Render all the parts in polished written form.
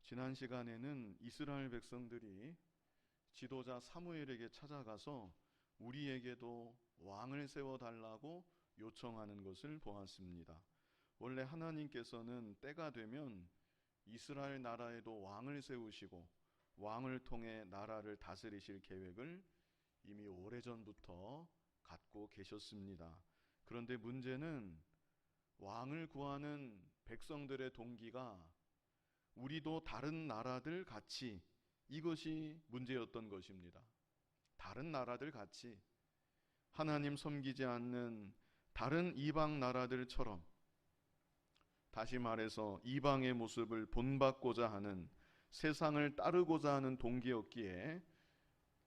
지난 시간에는 이스라엘 백성들이 지도자 사무엘에게 찾아가서 우리에게도 왕을 세워달라고 요청하는 것을 보았습니다. 원래 하나님께서는 때가 되면 이스라엘 나라에도 왕을 세우시고 왕을 통해 나라를 다스리실 계획을 이미 오래전부터 갖고 계셨습니다. 그런데 문제는 왕을 구하는 백성들의 동기가 우리도 다른 나라들 같이, 이것이 문제였던 것입니다. 다른 나라들 같이 하나님 섬기지 않는 다른 이방 나라들처럼, 다시 말해서 이방의 모습을 본받고자 하는, 세상을 따르고자 하는 동기였기에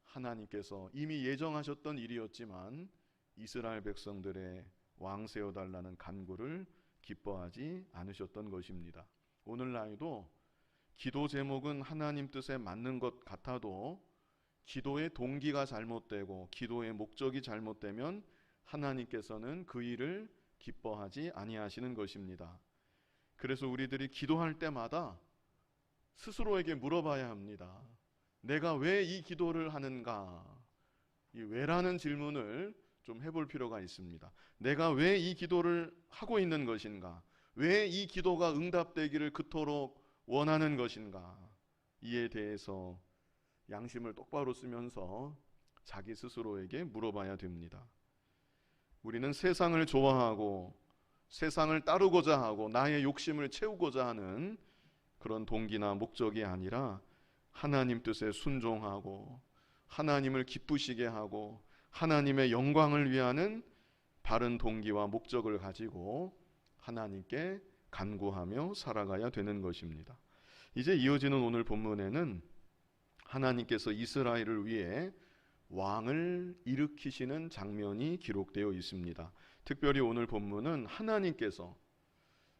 하나님께서 이미 예정하셨던 일이었지만 이스라엘 백성들의 왕 세워달라는 간구를 기뻐하지 않으셨던 것입니다. 오늘날도 기도 제목은 하나님 뜻에 맞는 것 같아도 기도의 동기가 잘못되고 기도의 목적이 잘못되면 하나님께서는 그 일을 기뻐하지 아니하시는 것입니다. 그래서 우리들이 기도할 때마다 스스로에게 물어봐야 합니다. 내가 왜 이 기도를 하는가? 이 왜라는 질문을 좀 해볼 필요가 있습니다. 내가 왜 이 기도를 하고 있는 것인가? 왜 이 기도가 응답되기를 그토록 원하는 것인가? 이에 대해서 양심을 똑바로 쓰면서 자기 스스로에게 물어봐야 됩니다. 우리는 세상을 좋아하고 세상을 따르고자 하고 나의 욕심을 채우고자 하는 그런 동기나 목적이 아니라 하나님 뜻에 순종하고 하나님을 기쁘시게 하고 하나님의 영광을 위하는 바른 동기와 목적을 가지고 하나님께 간구하며 살아가야 되는 것입니다. 이제 이어지는 오늘 본문에는 하나님께서 이스라엘을 위해 왕을 일으키시는 장면이 기록되어 있습니다. 특별히 오늘 본문은 하나님께서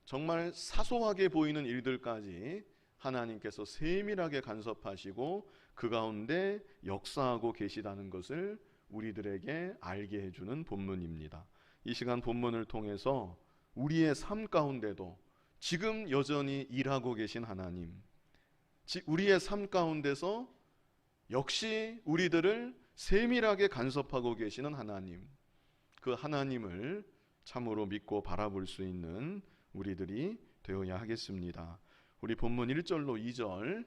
정말 사소하게 보이는 일들까지 하나님께서 세밀하게 간섭하시고 그 가운데 역사하고 계시다는 것을 우리들에게 알게 해주는 본문입니다. 이 시간 본문을 통해서 우리의 삶 가운데도 지금 여전히 일하고 계신 하나님, 우리의 삶 가운데서 역시 우리들을 세밀하게 간섭하고 계시는 하나님, 그 하나님을 참으로 믿고 바라볼 수 있는 우리들이 되어야 하겠습니다. 우리 본문 1절로 2절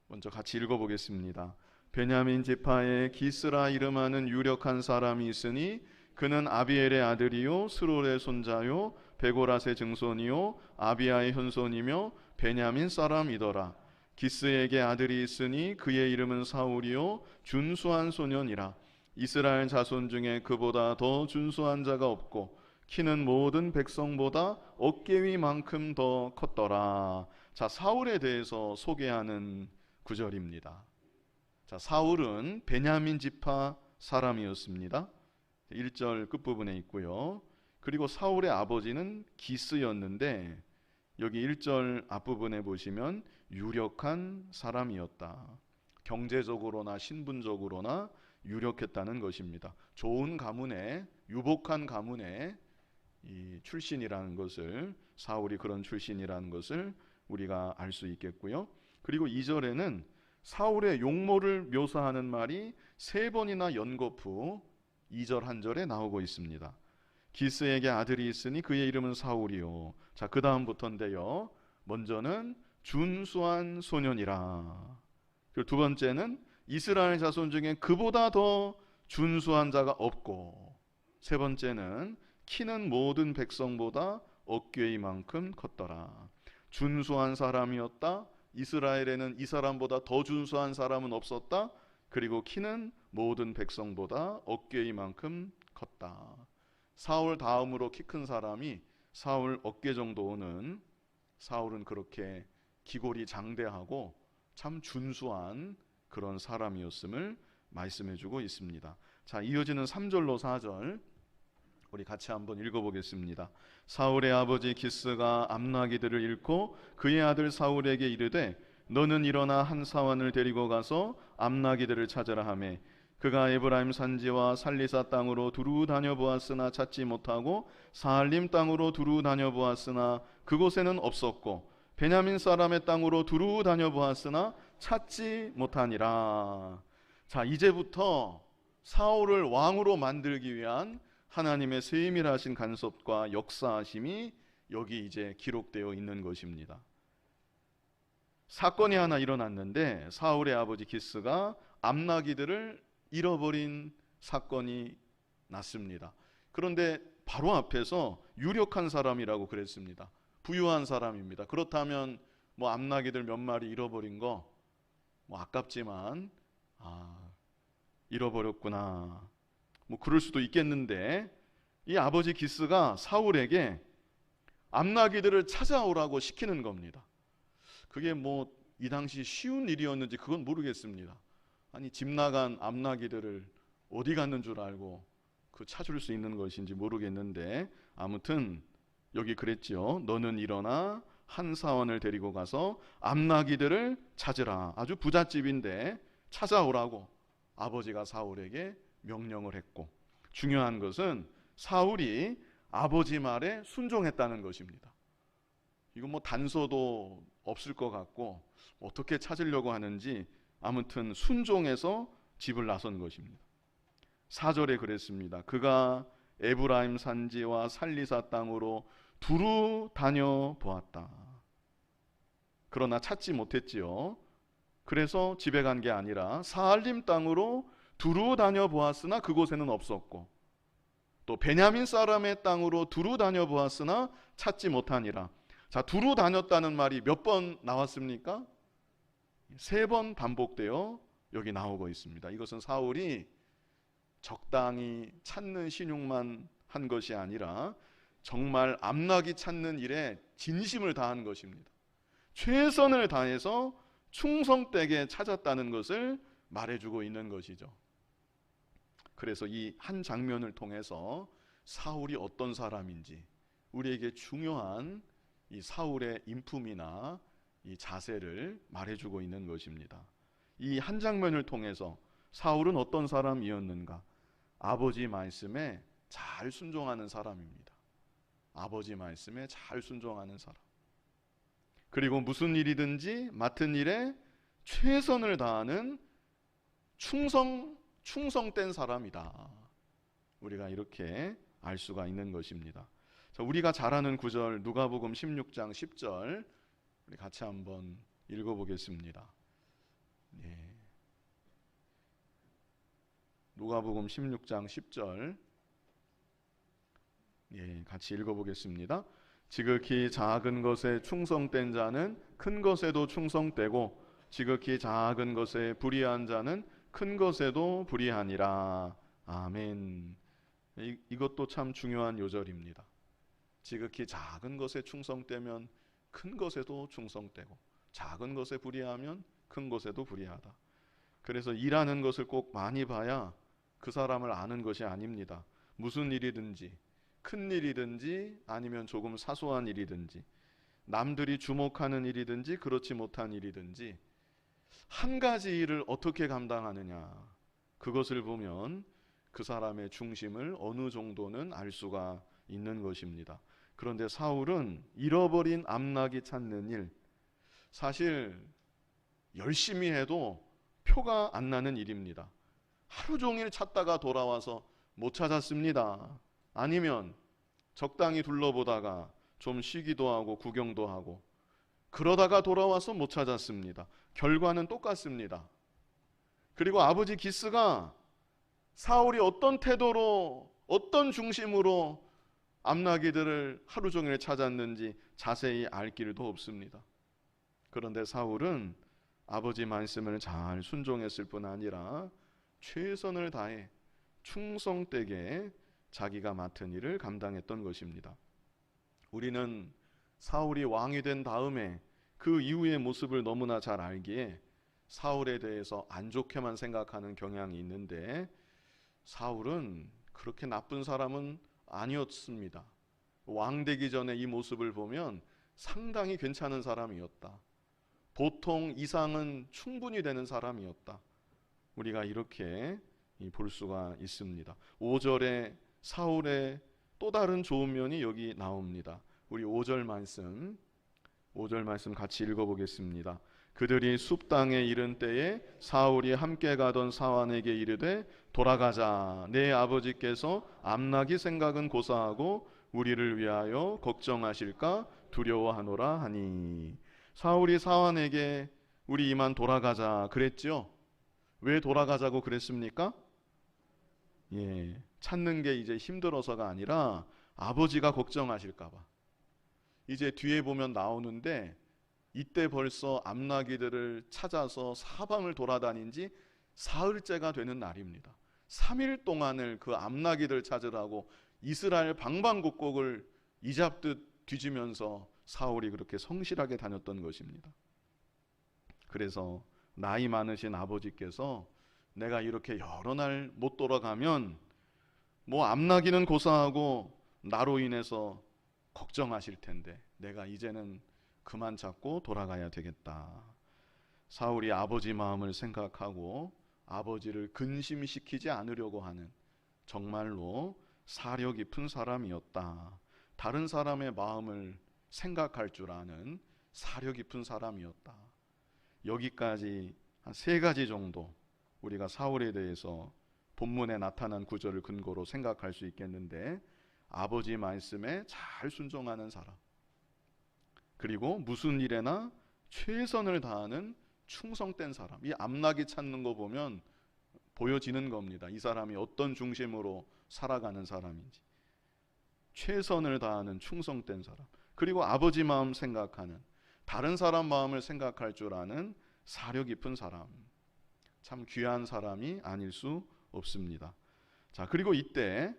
먼저 같이 읽어보겠습니다. 베냐민 지파에 기스라 이름하는 유력한 사람이 있으니 그는 아비엘의 아들이요 스롤의 손자요 베고랏의 증손이요 아비아의 현손이며 베냐민 사람이더라. 기스에게 아들이 있으니 그의 이름은 사울이요 준수한 소년이라. 이스라엘 자손 중에 그보다 더 준수한 자가 없고 키는 모든 백성보다 어깨 위만큼 더 컸더라. 자, 사울에 대해서 소개하는 구절입니다. 자, 사울은 베냐민 지파 사람이었습니다. 1절 끝부분에 있고요. 그리고 사울의 아버지는 기스였는데 여기 1절 앞부분에 보시면 유력한 사람이었다. 경제적으로나 신분적으로나 유력했다는 것입니다. 좋은 가문에, 유복한 가문의 이 출신이라는 것을, 사울이 그런 출신이라는 것을 우리가 알 수 있겠고요. 그리고 2절에는 사울의 용모를 묘사하는 말이 3번이나 연거푸 2절 1절에 나오고 있습니다. 기스에게 아들이 있으니 그의 이름은 사울이요. 자, 그 다음부터인데요. 먼저는 준수한 소년이라. 그리고 두 번째는 이스라엘 자손 중에 그보다 더 준수한 자가 없고, 세 번째는 키는 모든 백성보다 어깨 이만큼 컸더라. 준수한 사람이었다. 이스라엘에는 이 사람보다 더 준수한 사람은 없었다. 그리고 키는 모든 백성보다 어깨 이만큼 컸다. 사울 다음으로 키 큰 사람이 사울 어깨 정도는, 사울은 그렇게 기골이 장대하고 참 준수한 그런 사람이었음을 말씀해주고 있습니다. 자, 이어지는 3절로 4절 우리 같이 한번 읽어보겠습니다. 사울의 아버지 기스가 암나기들을 잃고 그의 아들 사울에게 이르되 너는 일어나 한 사환을 데리고 가서 암나기들을 찾으라 하매 그가 에브라임 산지와 살리사 땅으로 두루 다녀보았으나 찾지 못하고 사알림 땅으로 두루 다녀보았으나 그곳에는 없었고 베냐민 사람의 땅으로 두루 다녀보았으나 찾지 못하니라. 자, 이제부터 사울을 왕으로 만들기 위한 하나님의 세밀하신 간섭과 역사하심이 여기 이제 기록되어 있는 것입니다. 사건이 하나 일어났는데 사울의 아버지 기스가 암나기들을 잃어버린 사건이 났습니다. 그런데 바로 앞에서 유력한 사람이라고 그랬습니다. 부유한 사람입니다. 그렇다면 뭐 암나기들 몇 마리 잃어버린 거 뭐 아깝지만 잃어버렸구나, 뭐 그럴 수도 있겠는데, 이 아버지 기스가 사울에게 암나기들을 찾아오라고 시키는 겁니다. 그게 뭐 이 당시 쉬운 일이었는지 그건 모르겠습니다. 아니, 집 나간 암나기들을 어디 갔는 줄 알고 그 찾을 수 있는 것인지 모르겠는데, 아무튼 여기 그랬죠. 너는 일어나 한 사원을 데리고 가서 암나기들을 찾으라. 아주 부잣집인데 찾아오라고 아버지가 사울에게 명령을 했고, 중요한 것은 사울이 아버지 말에 순종했다는 것입니다. 이거 뭐 단서도 없을 것 같고 어떻게 찾으려고 하는지 아무튼 순종해서 집을 나선 것입니다. 4절에 그랬습니다. 그가 에브라임 산지와 살리사 땅으로 두루 다녀보았다. 그러나 찾지 못했지요. 그래서 집에 간 게 아니라 사알림 땅으로 두루 다녀보았으나 그곳에는 없었고, 또 베냐민 사람의 땅으로 두루 다녀보았으나 찾지 못하니라. 자, 두루 다녔다는 말이 몇 번 나왔습니까? 3번 반복되어 여기 나오고 있습니다. 이것은 사울이 적당히 찾는 신용만 한 것이 아니라 정말 암나기 찾는 일에 진심을 다한 것입니다. 최선을 다해서 충성되게 찾았다는 것을 말해주고 있는 것이죠. 그래서 이 한 장면을 통해서 사울이 어떤 사람인지, 우리에게 중요한 이 사울의 인품이나 이 자세를 말해주고 있는 것입니다. 이 한 장면을 통해서 사울은 어떤 사람이었는가? 아버지 말씀에 잘 순종하는 사람입니다. 아버지 말씀에 잘 순종하는 사람. 그리고 무슨 일이든지 맡은 일에 최선을 다하는 충성된 사람이다. 우리가 이렇게 알 수가 있는 것입니다. 자, 우리가 잘 아는 구절 누가복음 16장 10절 우리 같이 한번 읽어보겠습니다. 네. 누가복음 16장 10절 같이 읽어보겠습니다. 지극히 작은 것에 충성된 자는 큰 것에도 충성되고 지극히 작은 것에 불의한 자는 큰 것에도 불의하니라. 아멘. 이것도 참 중요한 요절입니다. 지극히 작은 것에 충성되면 큰 것에도 충성되고, 작은 것에 불의하면 큰 것에도 불의하다. 그래서 일하는 것을 꼭 많이 봐야 그 사람을 아는 것이 아닙니다. 무슨 일이든지, 큰 일이든지 아니면 조금 사소한 일이든지, 남들이 주목하는 일이든지 그렇지 못한 일이든지 한 가지 일을 어떻게 감당하느냐, 그것을 보면 그 사람의 중심을 어느 정도는 알 수가 있는 것입니다. 그런데 사울은 잃어버린 암나기 찾는 일, 사실 열심히 해도 표가 안 나는 일입니다. 하루 종일 찾다가 돌아와서 못 찾았습니다. 아니면 적당히 둘러보다가 좀 쉬기도 하고 구경도 하고 그러다가 돌아와서 못 찾았습니다. 결과는 똑같습니다. 그리고 아버지 기스가 사울이 어떤 태도로, 어떤 중심으로 암나기들을 하루 종일 찾았는지 자세히 알 길도 없습니다. 그런데 사울은 아버지 말씀을 잘 순종했을 뿐 아니라 최선을 다해 충성되게 자기가 맡은 일을 감당했던 것입니다. 우리는 사울이 왕이 된 다음에 그 이후의 모습을 너무나 잘 알기에 사울에 대해서 안 좋게만 생각하는 경향이 있는데, 사울은 그렇게 나쁜 사람은 아니었습니다. 왕 되기 전에 이 모습을 보면 상당히 괜찮은 사람이었다. 보통 이상은 충분히 되는 사람이었다. 우리가 이렇게 볼 수가 있습니다. 5절에 사울의 또 다른 좋은 면이 여기 나옵니다. 우리 5절 말씀 5절 말씀 같이 읽어보겠습니다. 그들이 숲 땅에 이른 때에 사울이 함께 가던 사환에게 이르되 돌아가자. 내 아버지께서 암나기 생각은 고사하고 우리를 위하여 걱정하실까 두려워하노라 하니. 사울이 사환에게 우리 이만 돌아가자 그랬죠. 왜 돌아가자고 그랬습니까? 찾는 게 이제 힘들어서가 아니라 아버지가 걱정하실까 봐. 이제 뒤에 보면 나오는데 이때 벌써 암나기들을 찾아서 사방을 돌아다닌 지 사흘째가 되는 날입니다. 3일 동안을 그 암나기들 찾으라고 이스라엘 방방곡곡을 이잡듯 뒤지면서 사울이 그렇게 성실하게 다녔던 것입니다. 그래서 나이 많으신 아버지께서 내가 이렇게 여러 날 못 돌아가면 뭐 암나기는 고사하고 나로 인해서 걱정하실 텐데 내가 이제는 그만 잡고 돌아가야 되겠다. 사울이 아버지 마음을 생각하고 아버지를 근심시키지 않으려고 하는 정말로 사려 깊은 사람이었다. 다른 사람의 마음을 생각할 줄 아는 사려 깊은 사람이었다. 여기까지 한 3가지 정도 우리가 사울에 대해서 본문에 나타난 구절을 근거로 생각할 수 있겠는데, 아버지 말씀에 잘 순종하는 사람, 그리고 무슨 일에나 최선을 다하는 충성된 사람. 이 암나기 찾는 거 보면 보여지는 겁니다. 이 사람이 어떤 중심으로 살아가는 사람인지. 최선을 다하는 충성된 사람, 그리고 아버지 마음 생각하는, 다른 사람 마음을 생각할 줄 아는 사려 깊은 사람. 참 귀한 사람이 아닐 수 없습니다. 자, 그리고 이때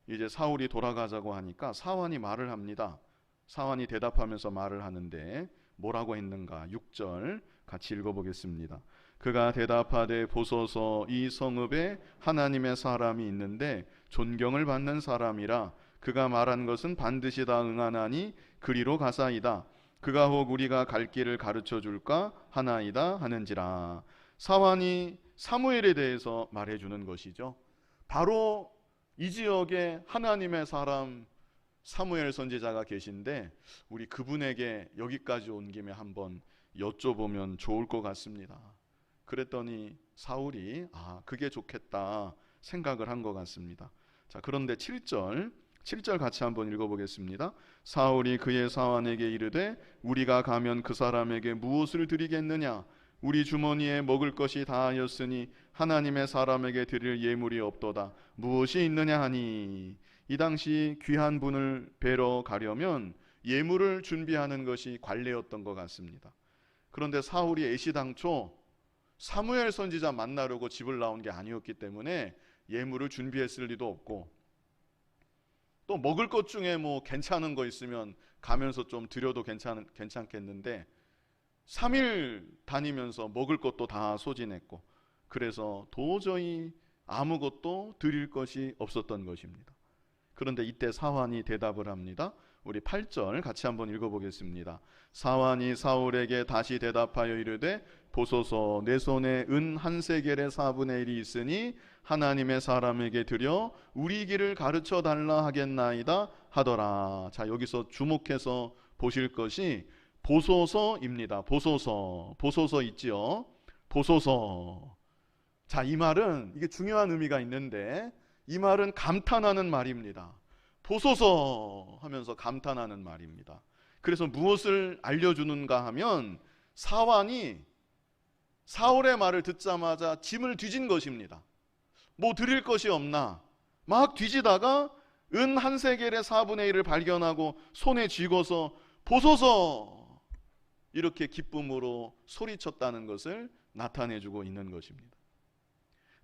이제 사울이 돌아가자고 하니까 사환이 말을 합니다. 사환이 대답하면서 말을 하는데 뭐라고 했는가? 6절 같이 읽어보겠습니다. 그가 대답하되 보소서, 이 성읍에 하나님의 사람이 있는데 존경을 받는 사람이라. 그가 말한 것은 반드시 다 응하나니 그리로 가사이다. 그가 혹 우리가 갈 길을 가르쳐 줄까 하나이다 하는지라. 사환이 사무엘에 대해서 말해주는 것이죠. 바로 이 지역에 하나님의 사람 사무엘 선지자가 계신데 우리 그분에게 여기까지 온 김에 한번 여쭤보면 좋을 것 같습니다. 그랬더니 사울이 그게 좋겠다 생각을 한 것 같습니다. 자, 그런데 7절 같이 한번 읽어보겠습니다. 사울이 그의 사환에게 이르되 우리가 가면 그 사람에게 무엇을 드리겠느냐? 우리 주머니에 먹을 것이 다하였으니 하나님의 사람에게 드릴 예물이 없도다. 무엇이 있느냐 하니. 이 당시 귀한 분을 뵈러 가려면 예물을 준비하는 것이 관례였던 것 같습니다. 그런데 사울이 애시당초 사무엘 선지자 만나려고 집을 나온 게 아니었기 때문에 예물을 준비했을 리도 없고, 또 먹을 것 중에 뭐 괜찮은 거 있으면 가면서 좀 드려도 괜찮겠는데 3일 다니면서 먹을 것도 다 소진했고, 그래서 도저히 아무것도 드릴 것이 없었던 것입니다. 그런데 이때 사환이 대답을 합니다. 우리 8절 같이 한번 읽어보겠습니다. 사환이 사울에게 다시 대답하여 이르되 보소서, 내 손에 은 한 세겔의 4분의 1이 있으니 하나님의 사람에게 드려 우리 길을 가르쳐 달라 하겠나이다 하더라. 자, 여기서 주목해서 보실 것이 보소서입니다. 보소서 있지요. 보소서. 자, 이 말은 이게 중요한 의미가 있는데 이 말은 감탄하는 말입니다. 보소서 하면서 감탄하는 말입니다. 그래서 무엇을 알려주는가 하면 사환이 사울의 말을 듣자마자 짐을 뒤진 것입니다. 뭐 드릴 것이 없나 막 뒤지다가 은 한 세겔의 4분의 1을 발견하고 손에 쥐고서 보소서 이렇게 기쁨으로 소리쳤다는 것을 나타내주고 있는 것입니다.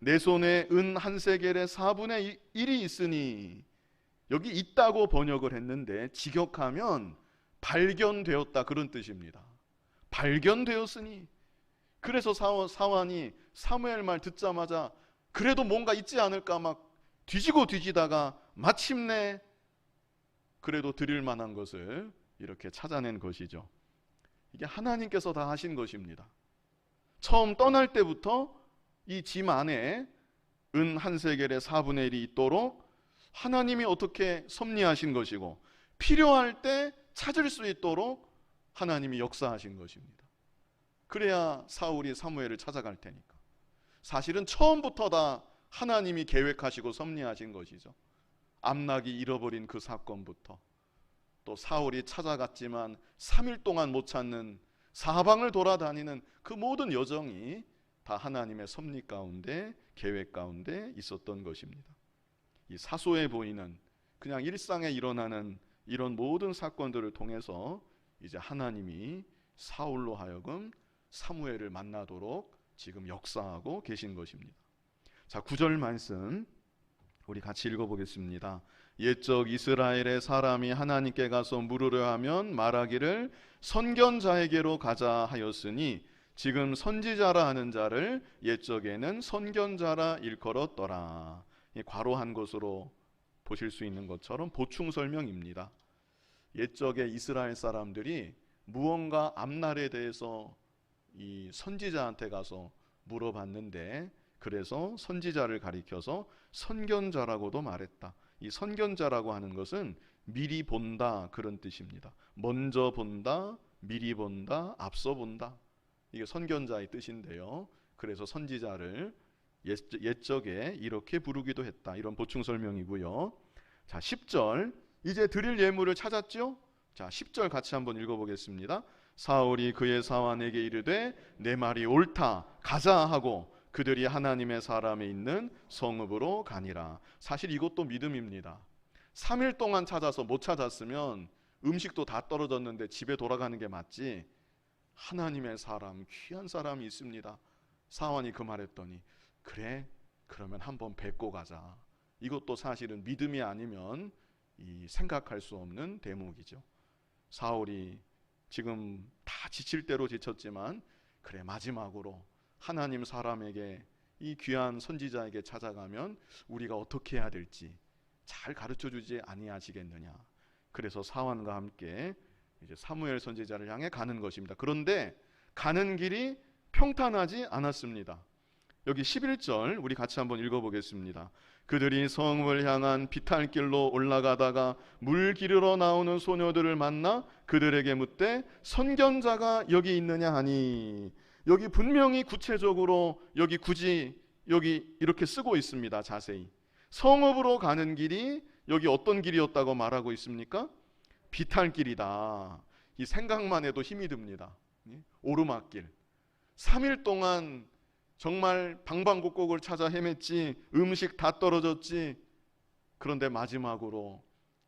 내 손에 은 한 세겔의 4분의 1이 있으니, 여기 있다고 번역을 했는데 직역하면 발견되었다 그런 뜻입니다. 발견되었으니. 그래서 사환이 사무엘 말 듣자마자 그래도 뭔가 있지 않을까 막 뒤지다가 마침내 그래도 드릴 만한 것을 이렇게 찾아낸 것이죠. 이게 하나님께서 다 하신 것입니다. 처음 떠날 때부터 이 짐 안에 은 한 세겔의 4분의 1이 있도록 하나님이 어떻게 섭리하신 것이고, 필요할 때 찾을 수 있도록 하나님이 역사하신 것입니다. 그래야 사울이 사무엘을 찾아갈 테니까. 사실은 처음부터 다 하나님이 계획하시고 섭리하신 것이죠. 암낙이 잃어버린 그 사건부터, 또 사울이 찾아갔지만 3일 동안 못 찾는, 사방을 돌아다니는 그 모든 여정이 다 하나님의 섭리 가운데, 계획 가운데 있었던 것입니다. 이 사소해 보이는 그냥 일상에 일어나는 이런 모든 사건들을 통해서 이제 하나님이 사울로 하여금 사무엘을 만나도록 지금 역사하고 계신 것입니다. 자, 9절 말씀 우리 같이 읽어보겠습니다. 옛적 이스라엘의 사람이 하나님께 가서 물으려 하면 말하기를 선견자에게로 가자 하였으니 지금 선지자라 하는 자를 옛적에는 선견자라 일컬었더라. 괄호한 것으로 보실 수 있는 것처럼 보충 설명입니다. 옛적의 이스라엘 사람들이 무언가 앞날에 대해서 이 선지자한테 가서 물어봤는데, 그래서 선지자를 가리켜서 선견자라고도 말했다. 이 선견자라고 하는 것은 미리 본다, 그런 뜻입니다. 먼저 본다, 미리 본다, 앞서 본다. 이게 선견자의 뜻인데요. 그래서 선지자를 옛적에 이렇게 부르기도 했다. 이런 보충 설명이고요. 자, 10절 이제 드릴 예물을 찾았죠? 자, 10절 같이 한번 읽어보겠습니다. 사울이 그의 사환에게 이르되 내 말이 옳다, 가자 하고 그들이 하나님의 사람에 있는 성읍으로 가니라. 사실 이것도 믿음입니다. 3일 동안 찾아서 못 찾았으면 음식도 다 떨어졌는데 집에 돌아가는 게 맞지, 하나님의 사람, 귀한 사람이 있습니다. 사환이 그 말했더니 그래, 그러면 한번 뵙고 가자. 이것도 사실은 믿음이 아니면 생각할 수 없는 대목이죠. 사울이 지금 다 지칠 대로 지쳤지만 그래, 마지막으로 하나님 사람에게, 이 귀한 선지자에게 찾아가면 우리가 어떻게 해야 될지 잘 가르쳐주지 아니하시겠느냐. 그래서 사환과 함께 이제 사무엘 선지자를 향해 가는 것입니다. 그런데 가는 길이 평탄하지 않았습니다. 여기 11절 우리 같이 한번 읽어보겠습니다. 그들이 성읍을 향한 비탈길로 올라가다가 물 기르러 나오는 소녀들을 만나 그들에게 묻되 선견자가 여기 있느냐 하니, 여기 분명히 구체적으로 굳이 이렇게 쓰고 있습니다. 자세히 성읍으로 가는 길이 여기 어떤 길이었다고 말하고 있습니까? 비탈길이다. 이 생각만 해도 힘이 듭니다. 오르막길. 3일 동안 정말 방방곡곡을 찾아 헤맸지, 음식 다 떨어졌지. 그런데 마지막으로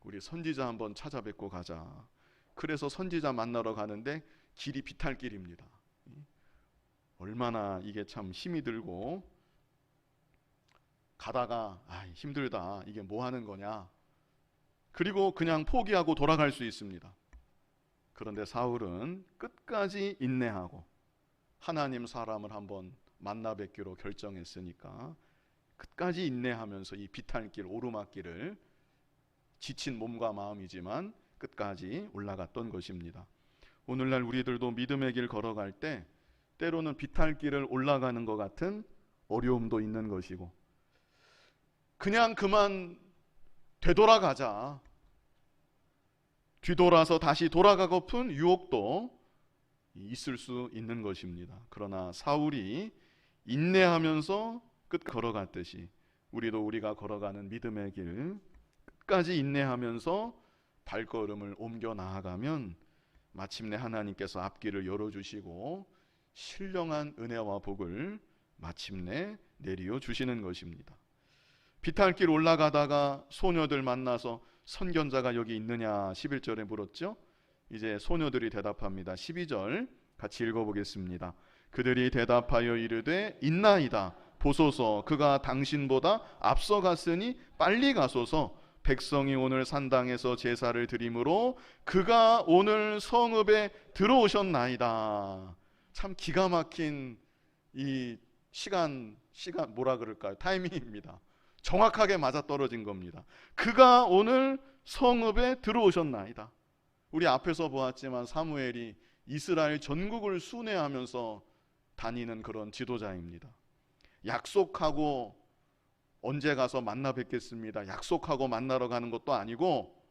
우리 선지자 한번 찾아뵙고 가자. 그래서 선지자 만나러 가는데 길이 비탈길입니다. 얼마나 이게 참 힘이 들고, 가다가 힘들다, 이게 뭐 하는 거냐, 그리고 그냥 포기하고 돌아갈 수 있습니다. 그런데 사울은 끝까지 인내하고 하나님 사람을 한번 만나 뵙기로 결정했으니까 끝까지 인내하면서 이 비탈길, 오르막길을 지친 몸과 마음이지만 끝까지 올라갔던 것입니다. 오늘날 우리들도 믿음의 길 걸어갈 때 때로는 비탈길을 올라가는 것 같은 어려움도 있는 것이고, 그냥 그만 되돌아가자, 뒤돌아서 다시 돌아가고픈 유혹도 있을 수 있는 것입니다. 그러나 사울이 인내하면서 끝 걸어갔듯이 우리도 우리가 걸어가는 믿음의 길 끝까지 인내하면서 발걸음을 옮겨 나아가면 마침내 하나님께서 앞길을 열어주시고 신령한 은혜와 복을 마침내 내리어 주시는 것입니다. 비탈길 올라가다가 소녀들 만나서 선견자가 여기 있느냐 11절에 물었죠. 이제 소녀들이 대답합니다. 12절 같이 읽어보겠습니다. 그들이 대답하여 이르되 있나이다. 보소서, 그가 당신보다 앞서갔으니 빨리 가소서. 백성이 오늘 산당에서 제사를 드리므로 그가 오늘 성읍에 들어오셨나이다. 참 기가 막힌 이 시간 뭐라 그럴까요? 타이밍입니다. 정확하게 맞아떨어진 겁니다. 그가 오늘 성읍에 들어오셨나이다. 우리 앞에서 보았지만 사무엘이 이스라엘 전국을 순회하면서 다니는 그런 지도자입니다. 약속하고 언제 가서 만나 뵙겠습니다, 약속하고 만나러 가는 것도 아니고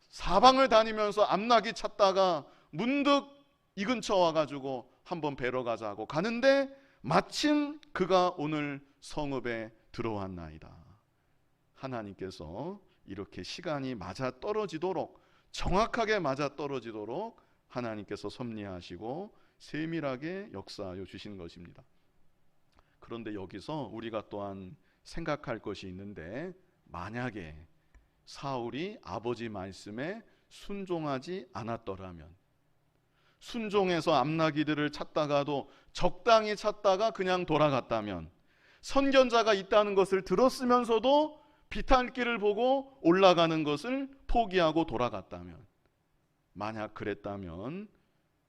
사방을 다니면서 암낙이 찾다가 문득 이 근처 와가지고 한번 뵈러 가자고 가는데 마침 그가 오늘 성읍에 들어왔나이다. 하나님께서 이렇게 시간이 맞아 떨어지도록, 정확하게 맞아 떨어지도록 하나님께서 섭리하시고 세밀하게 역사하여 주신 것입니다. 그런데 여기서 우리가 또한 생각할 것이 있는데, 만약에 사울이 아버지 말씀에 순종하지 않았더라면, 순종해서 암나기들을 찾다가도 적당히 찾다가 그냥 돌아갔다면, 선견자가 있다는 것을 들었으면서도 비탈길을 보고 올라가는 것을 포기하고 돌아갔다면, 만약 그랬다면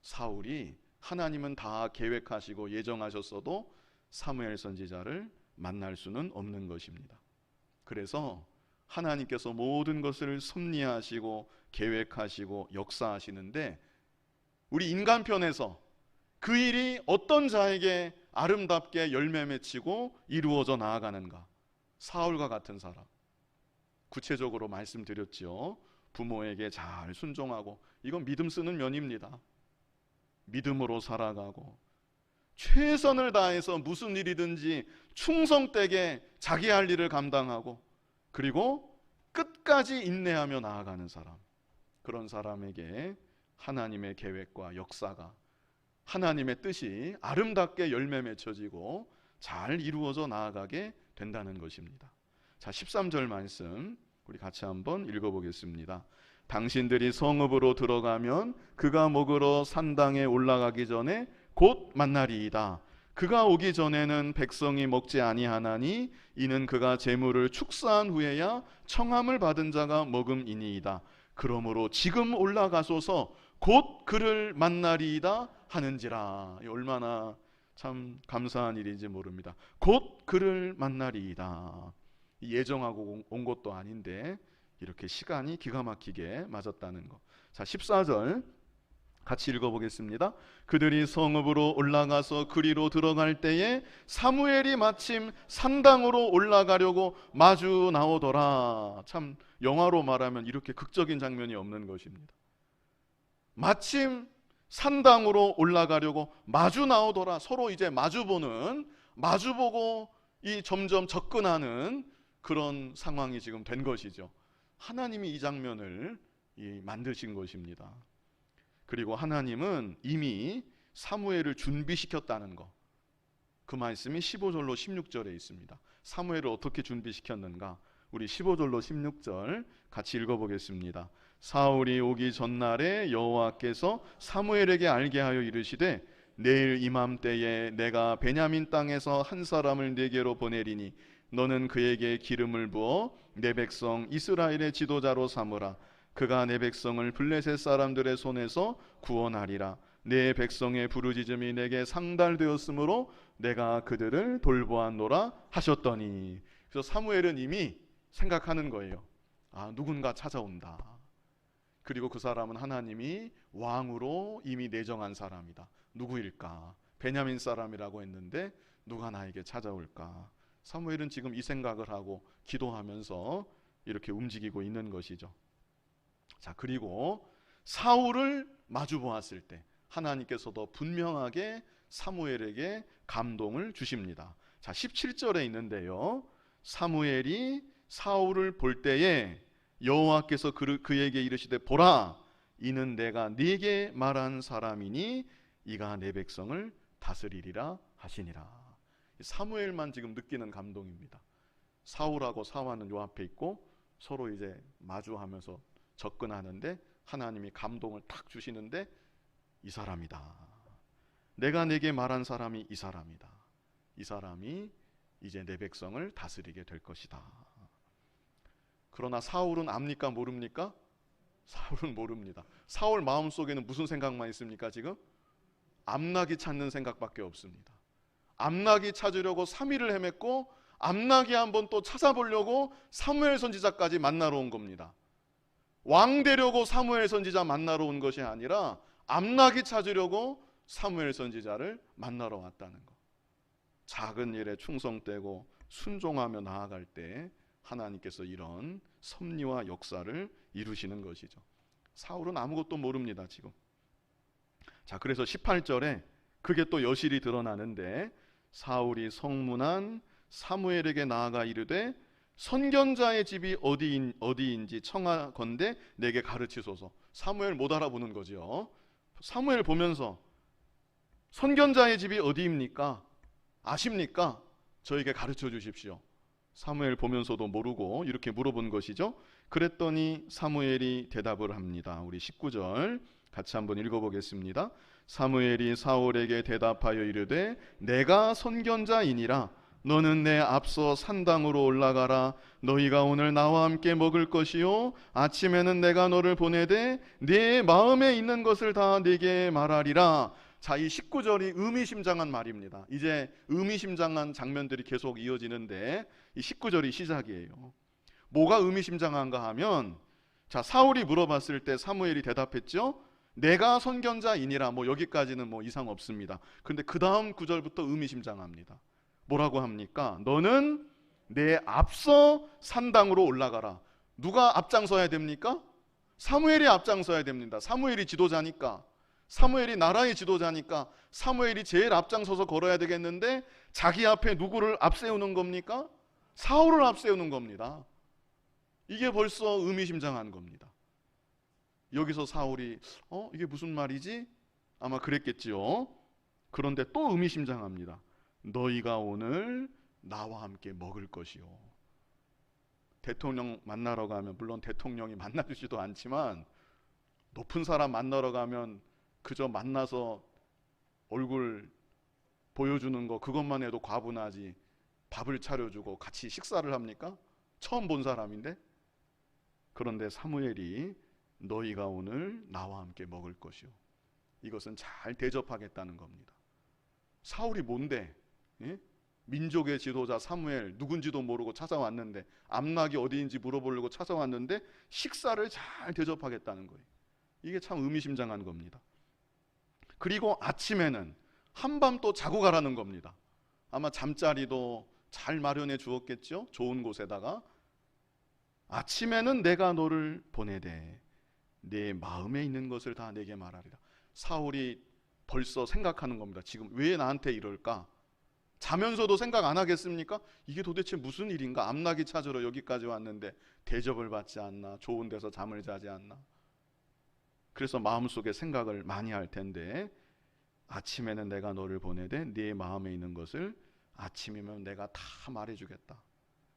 사울이, 하나님은 다 계획하시고 예정하셨어도 사무엘 선지자를 만날 수는 없는 것입니다. 그래서 하나님께서 모든 것을 섭리하시고 계획하시고 역사하시는데, 우리 인간편에서 그 일이 어떤 자에게 아름답게 열매 맺히고 이루어져 나아가는가? 사울과 같은 사람, 구체적으로 말씀드렸지요. 부모에게 잘 순종하고, 이건 믿음 쓰는 면입니다. 믿음으로 살아가고 최선을 다해서 무슨 일이든지 충성되게 자기 할 일을 감당하고, 그리고 끝까지 인내하며 나아가는 사람, 그런 사람에게 하나님의 계획과 역사가, 하나님의 뜻이 아름답게 열매 맺혀지고 잘 이루어져 나아가게 된다는 것입니다. 자, 13절 말씀 우리 같이 한번 읽어보겠습니다. 당신들이 성읍으로 들어가면 그가 먹으러 산당에 올라가기 전에 곧 만나리이다. 그가 오기 전에는 백성이 먹지 아니하나니 이는 그가 재물을 축사한 후에야 청함을 받은 자가 먹음이니이다. 그러므로 지금 올라가소서 곧 그를 만나리이다 하는지라. 얼마나 참 감사한 일인지 모릅니다. 곧 그를 만나리이다. 예정하고 온 것도 아닌데 이렇게 시간이 기가 막히게 맞았다는 것. 자, 14절 같이 읽어보겠습니다. 그들이 성읍으로 올라가서 그리로 들어갈 때에 사무엘이 마침 산당으로 올라가려고 마주 나오더라. 참 영화로 말하면 이렇게 극적인 장면이 없는 것입니다. 마침 산당으로 올라가려고 마주 나오더라. 서로 이제 마주보고 이 점점 접근하는 그런 상황이 지금 된 것이죠. 하나님이 이 장면을 만드신 것입니다. 그리고 하나님은 이미 사무엘을 준비시켰다는 것, 그 말씀이 15절로 16절에 있습니다. 사무엘을 어떻게 준비시켰는가? 우리 15절로 16절 같이 읽어보겠습니다. 사울이 오기 전날에 여호와께서 사무엘에게 알게 하여 이르시되 내일 이맘때에 내가 베냐민 땅에서 한 사람을 네게로 보내리니 너는 그에게 기름을 부어 내 백성 이스라엘의 지도자로 삼으라. 그가 내 백성을 블레셋 사람들의 손에서 구원하리라. 내 백성의 부르짖음이 내게 상달되었으므로 내가 그들을 돌보았노라 하셨더니. 그래서 사무엘은 이미 생각하는 거예요. 아, 누군가 찾아온다. 그리고 그 사람은 하나님이 왕으로 이미 내정한 사람이다. 누구일까? 베냐민 사람이라고 했는데 누가 나에게 찾아올까? 사무엘은 지금 이 생각을 하고 기도하면서 이렇게 움직이고 있는 것이죠. 자, 그리고 사울을 마주 보았을 때 하나님께서도 분명하게 사무엘에게 감동을 주십니다. 자, 17절에 있는데요. 사무엘이 사울을 볼 때에 여호와께서 그에게 이르시되 보라, 이는 내가 네게 말한 사람이니 이가 내 백성을 다스리리라 하시니라. 사무엘만 지금 느끼는 감동입니다. 사울하고 사화는 요 앞에 있고 서로 이제 마주하면서 접근하는데 하나님이 감동을 탁 주시는데 이 사람이다. 내가 내게 말한 사람이 이 사람이다. 이 사람이 이제 내 백성을 다스리게 될 것이다. 그러나 사울은 압니까 모릅니까? 사울은 모릅니다. 사울 마음속에는 무슨 생각만 있습니까? 지금 암나기 찾는 생각밖에 없습니다. 암나기 찾으려고 3일을 헤맸고 암나기 한번 또 찾아보려고 사무엘 선지자까지 만나러 온 겁니다. 왕 되려고 사무엘 선지자 만나러 온 것이 아니라 암나기 찾으려고 사무엘 선지자를 만나러 왔다는 것. 작은 일에 충성되고 순종하며 나아갈 때 하나님께서 이런 섭리와 역사를 이루시는 것이죠. 사울은 아무것도 모릅니다. 지금 자, 그래서 18절에 그게 또 여실히 드러나는데, 사울이 성문한 사무엘에게 나아가 이르되 선견자의 집이 어디인지 청하건대 내게 가르치소서. 사무엘 못 알아보는 거죠. 사무엘 보면서 선견자의 집이 어디입니까? 아십니까? 저에게 가르쳐 주십시오. 사무엘 보면서도 모르고 이렇게 물어본 것이죠. 그랬더니 사무엘이 대답을 합니다. 우리 19절 같이 한번 읽어보겠습니다. 사무엘이 사울에게 대답하여 이르되 내가 선견자이니라. 너는 내 앞서 산당으로 올라가라. 너희가 오늘 나와 함께 먹을 것이요 아침에는 내가 너를 보내되 네 마음에 있는 것을 다 네게 말하리라. 자, 이 19절이 의미심장한 말입니다. 이제 의미심장한 장면들이 계속 이어지는데 이 19절이 시작이에요. 뭐가 의미심장한가 하면, 자, 사울이 물어봤을 때 사무엘이 대답했죠. 내가 선견자이니라. 뭐 여기까지는 뭐 이상 없습니다. 근데 그 다음 구절부터 의미심장합니다. 뭐라고 합니까? 너는 내 앞서 산당으로 올라가라. 누가 앞장서야 됩니까? 사무엘이 앞장서야 됩니다. 사무엘이 지도자니까, 사무엘이 나라의 지도자니까 사무엘이 제일 앞장서서 걸어야 되겠는데 자기 앞에 누구를 앞세우는 겁니까? 사울을 앞세우는 겁니다. 이게 벌써 의미심장한 겁니다. 여기서 사울이 이게 무슨 말이지? 아마 그랬겠지요. 그런데 또 의미심장합니다. 너희가 오늘 나와 함께 먹을 것이요. 대통령 만나러 가면, 물론 대통령이 만나주지도 않지만 높은 사람 만나러 가면 그저 만나서 얼굴 보여주는 거 그것만 해도 과분하지, 밥을 차려주고 같이 식사를 합니까? 처음 본 사람인데. 그런데 사무엘이 너희가 오늘 나와 함께 먹을 것이요, 이것은 잘 대접하겠다는 겁니다. 사울이 뭔데? 예? 민족의 지도자 사무엘, 누군지도 모르고 찾아왔는데, 암낙이 어디인지 물어보려고 찾아왔는데 식사를 잘 대접하겠다는 거예요. 이게 참 의미심장한 겁니다. 그리고 아침에는 한밤 또 자고 가라는 겁니다. 아마 잠자리도 잘 마련해 주었겠죠. 좋은 곳에다가. 아침에는 내가 너를 보내되 내 마음에 있는 것을 다 내게 말하리라. 사울이 벌써 생각하는 겁니다. 지금 왜 나한테 이럴까? 자면서도 생각 안 하겠습니까? 이게 도대체 무슨 일인가? 암낙이 찾으러 여기까지 왔는데 대접을 받지 않나? 좋은 데서 잠을 자지 않나? 그래서 마음속에 생각을 많이 할 텐데, 아침에는 내가 너를 보내되 네 마음에 있는 것을 아침이면 내가 다 말해주겠다.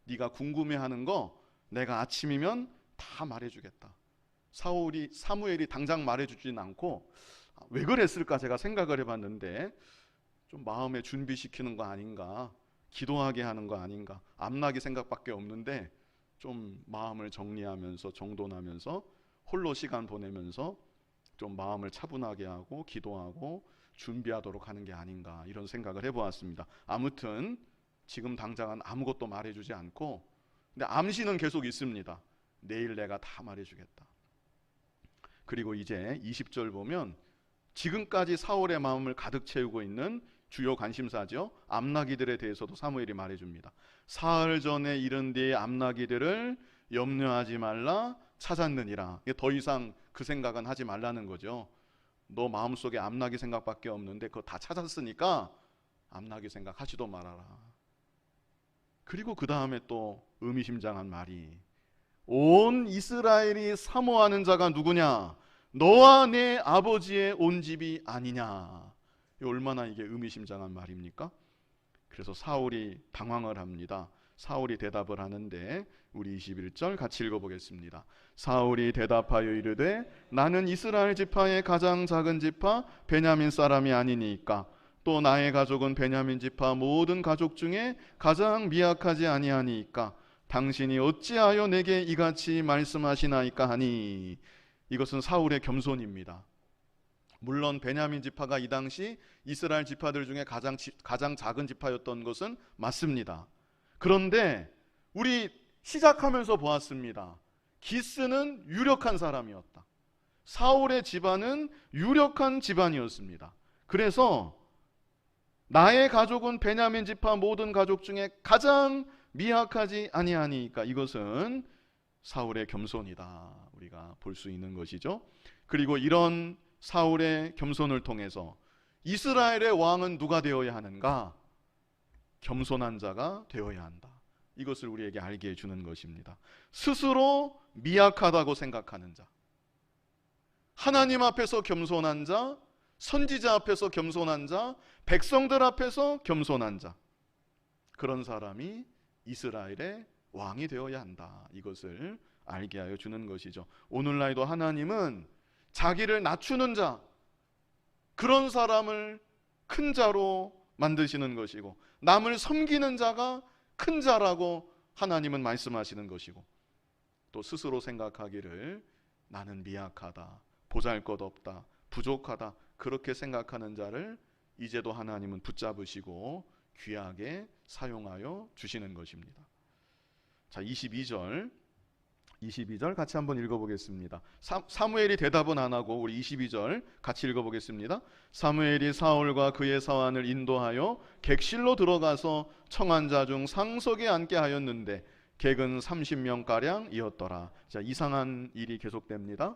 네가 궁금해하는 거 내가 아침이면 다 말해주겠다. 사무엘이 당장 말해주진 않고 왜 그랬을까 제가 생각을 해봤는데, 좀 마음에 준비시키는 거 아닌가, 기도하게 하는 거 아닌가, 암낙이 생각밖에 없는데 좀 마음을 정리하면서 정돈하면서 홀로 시간 보내면서 좀 마음을 차분하게 하고 기도하고 준비하도록 하는 게 아닌가, 이런 생각을 해보았습니다. 아무튼 지금 당장은 아무것도 말해주지 않고, 근데 암시는 계속 있습니다. 내일 내가 다 말해주겠다. 그리고 이제 20절 보면 지금까지 사울의 마음을 가득 채우고 있는 주요 관심사죠. 암나기들에 대해서도 사무엘이 말해줍니다. 사흘 전에 이른 뒤에 암나기들을 염려하지 말라, 찾았느니라. 더 이상 그 생각은 하지 말라는 거죠. 너 마음속에 암나기 생각밖에 없는데 그거 다 찾았으니까 암나기 생각 하지도 말아라. 그리고 그 다음에 또 의미심장한 말이, 온 이스라엘이 사모하는 자가 누구냐? 너와 내 아버지의 온 집이 아니냐. 얼마나 이게 의미심장한 말입니까? 그래서 사울이 당황을 합니다. 사울이 대답을 하는데 우리 21절 같이 읽어보겠습니다. 사울이 대답하여 이르되 나는 이스라엘 지파의 가장 작은 지파 베냐민 사람이 아니니까, 또 나의 가족은 베냐민 지파 모든 가족 중에 가장 미약하지 아니하니까 당신이 어찌하여 내게 이같이 말씀하시나이까 하니. 이것은 사울의 겸손입니다. 물론 베냐민 지파가 이 당시 이스라엘 지파들 중에 가장 작은 지파였던 것은 맞습니다. 그런데 우리 시작하면서 보았습니다. 기스는 유력한 사람이었다. 사울의 집안은 유력한 집안이었습니다. 그래서 나의 가족은 베냐민 지파 모든 가족 중에 가장 미약하지 아니하니까, 이것은 사울의 겸손이다, 우리가 볼 수 있는 것이죠. 그리고 이런 사울의 겸손을 통해서 이스라엘의 왕은 누가 되어야 하는가? 겸손한 자가 되어야 한다. 이것을 우리에게 알게 해주는 것입니다. 스스로 미약하다고 생각하는 자, 하나님 앞에서 겸손한 자, 선지자 앞에서 겸손한 자, 백성들 앞에서 겸손한 자, 그런 사람이 이스라엘의 왕이 되어야 한다. 이것을 알게 하여 주는 것이죠. 오늘날도 하나님은 자기를 낮추는 자, 그런 사람을 큰 자로 만드시는 것이고, 남을 섬기는 자가 큰 자라고 하나님은 말씀하시는 것이고, 또 스스로 생각하기를 나는 미약하다, 보잘것없다, 부족하다, 그렇게 생각하는 자를 이제도 하나님은 붙잡으시고 귀하게 사용하여 주시는 것입니다. 자, 22절 같이 한번 읽어보겠습니다. 사무엘이 대답은 안 하고 우리 22절 같이 읽어보겠습니다. 사무엘이 사울과 그의 사환을 인도하여 객실로 들어가서 청한 자 중 상석에 앉게 하였는데 객은 30명가량이었더라. 자, 이상한 일이 계속됩니다.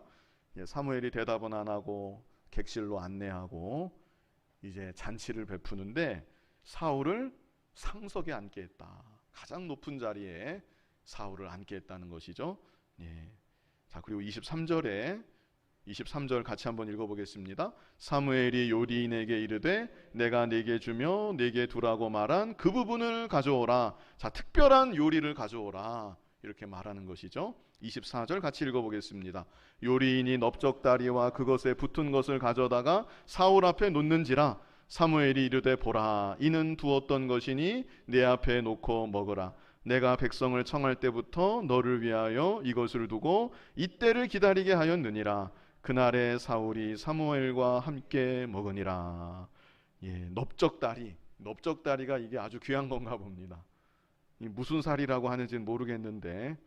사무엘이 대답은 안 하고 객실로 안내하고 이제 잔치를 베푸는데 사울을 상석에 앉게 했다. 가장 높은 자리에 사울을 앉게 했다는 것이죠. 예. 자, 그리고 23절 같이 한번 읽어보겠습니다. 사무엘이 요리인에게 이르되 내가 네게 주며 네게 두라고 말한 그 부분을 가져오라. 자, 특별한 요리를 가져오라, 이렇게 말하는 것이죠. 24절 같이 읽어보겠습니다. 요리인이 넓적다리와 그것에 붙은 것을 가져다가 사울 앞에 놓는지라. 사무엘이 이르되 보라, 이는 두었던 것이니 내 앞에 놓고 먹으라. 내가 백성을 청할 때부터 너를 위하여 이것을 두고 이때를 기다리게 하였느니라. 그날에 사울이 사무엘과 함께 먹으니라. 예, 넓적다리가 이게 아주 귀한 건가 봅니다. 무슨 살이라고 하는지는 모르겠는데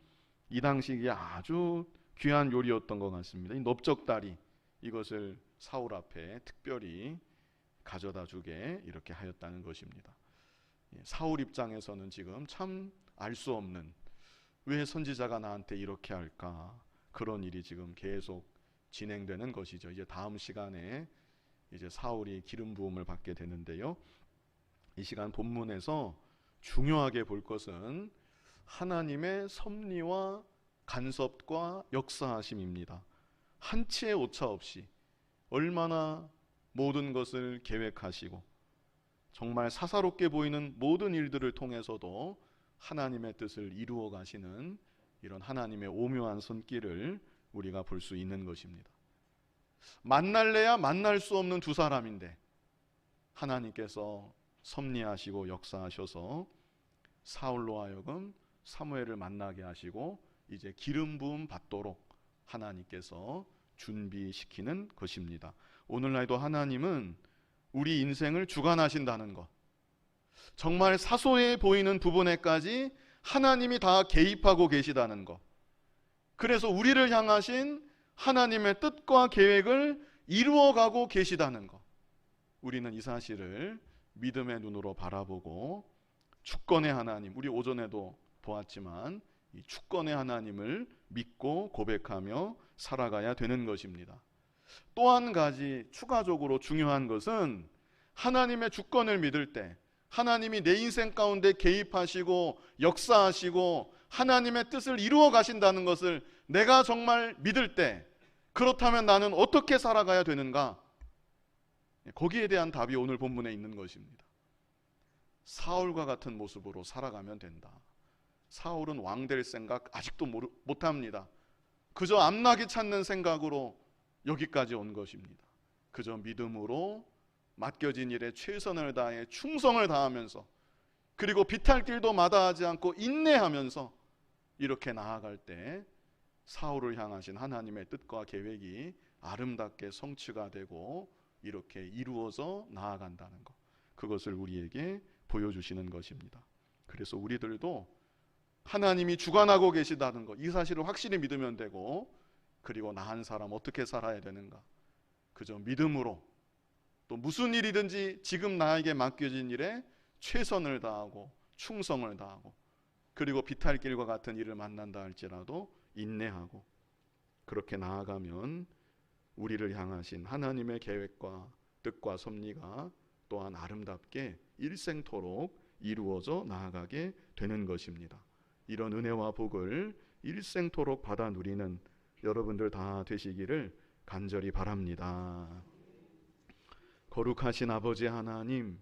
이 당시 이게 아주 귀한 요리였던 것 같습니다. 이 넓적다리, 이것을 사울 앞에 특별히 가져다 주게 이렇게 하였다는 것입니다. 사울 입장에서는 지금 참 알 수 없는, 왜 선지자가 나한테 이렇게 할까, 그런 일이 지금 계속 진행되는 것이죠. 이제 다음 시간에 이제 사울이 기름 부음을 받게 되는데요. 이 시간 본문에서 중요하게 볼 것은 하나님의 섭리와 간섭과 역사하심입니다. 한치의 오차 없이 얼마나 모든 것을 계획하시고 정말 사사롭게 보이는 모든 일들을 통해서도 하나님의 뜻을 이루어 가시는 이런 하나님의 오묘한 손길을 우리가 볼 수 있는 것입니다. 만날래야 만날 수 없는 두 사람인데 하나님께서 섭리하시고 역사하셔서 사울로 하여금 사무엘을 만나게 하시고 이제 기름 부음 받도록 하나님께서 준비시키는 것입니다. 오늘날도 하나님은 우리 인생을 주관하신다는 것, 정말 사소해 보이는 부분에까지 하나님이 다 개입하고 계시다는 것, 그래서 우리를 향하신 하나님의 뜻과 계획을 이루어가고 계시다는 것, 우리는 이 사실을 믿음의 눈으로 바라보고 주권의 하나님, 우리 오전에도 보았지만 이 주권의 하나님을 믿고 고백하며 살아가야 되는 것입니다. 또 한 가지 추가적으로 중요한 것은 하나님의 주권을 믿을 때, 하나님이 내 인생 가운데 개입하시고 역사하시고 하나님의 뜻을 이루어 가신다는 것을 내가 정말 믿을 때, 그렇다면 나는 어떻게 살아가야 되는가? 거기에 대한 답이 오늘 본문에 있는 것입니다. 사울과 같은 모습으로 살아가면 된다. 사울은 왕 될 생각 아직도 못합니다. 그저 암나기 찾는 생각으로 여기까지 온 것입니다. 그저 믿음으로 맡겨진 일에 최선을 다해 충성을 다하면서, 그리고 비탈길도 마다하지 않고 인내하면서 이렇게 나아갈 때 사울을 향하신 하나님의 뜻과 계획이 아름답게 성취가 되고 이렇게 이루어져 나아간다는 것, 그것을 우리에게 보여주시는 것입니다. 그래서 우리들도 하나님이 주관하고 계시다는 것, 이 사실을 확실히 믿으면 되고, 그리고 나 한 사람 어떻게 살아야 되는가, 그저 믿음으로 또 무슨 일이든지 지금 나에게 맡겨진 일에 최선을 다하고 충성을 다하고, 그리고 비탈길과 같은 일을 만난다 할지라도 인내하고, 그렇게 나아가면 우리를 향하신 하나님의 계획과 뜻과 섭리가 또한 아름답게 일생토록 이루어져 나아가게 되는 것입니다. 이런 은혜와 복을 일생토록 받아 누리는 여러분들 다 되시기를 간절히 바랍니다. 거룩하신 아버지 하나님,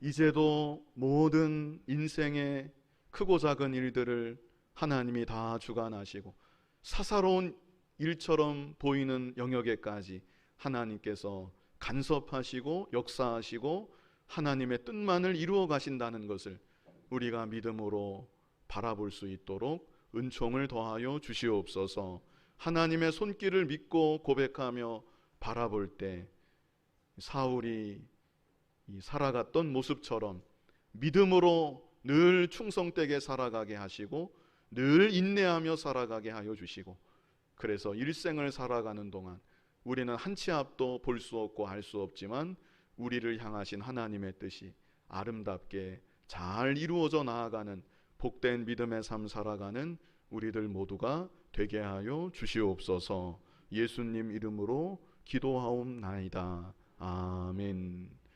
이제도 모든 인생의 크고 작은 일들을 하나님이 다 주관하시고 사사로운 일처럼 보이는 영역에까지 하나님께서 간섭하시고 역사하시고 하나님의 뜻만을 이루어 가신다는 것을 우리가 믿음으로 바라볼 수 있도록 은총을 더하여 주시옵소서. 하나님의 손길을 믿고 고백하며 바라볼 때 사울이 살아갔던 모습처럼 믿음으로 늘 충성되게 살아가게 하시고 늘 인내하며 살아가게 하여 주시고, 그래서 일생을 살아가는 동안 우리는 한 치 앞도 볼 수 없고 알 수 없지만 우리를 향하신 하나님의 뜻이 아름답게 잘 이루어져 나아가는 복된 믿음의 삶 살아가는 우리들 모두가 되게 하여 주시옵소서. 예수님 이름으로 기도하옵나이다. 아멘.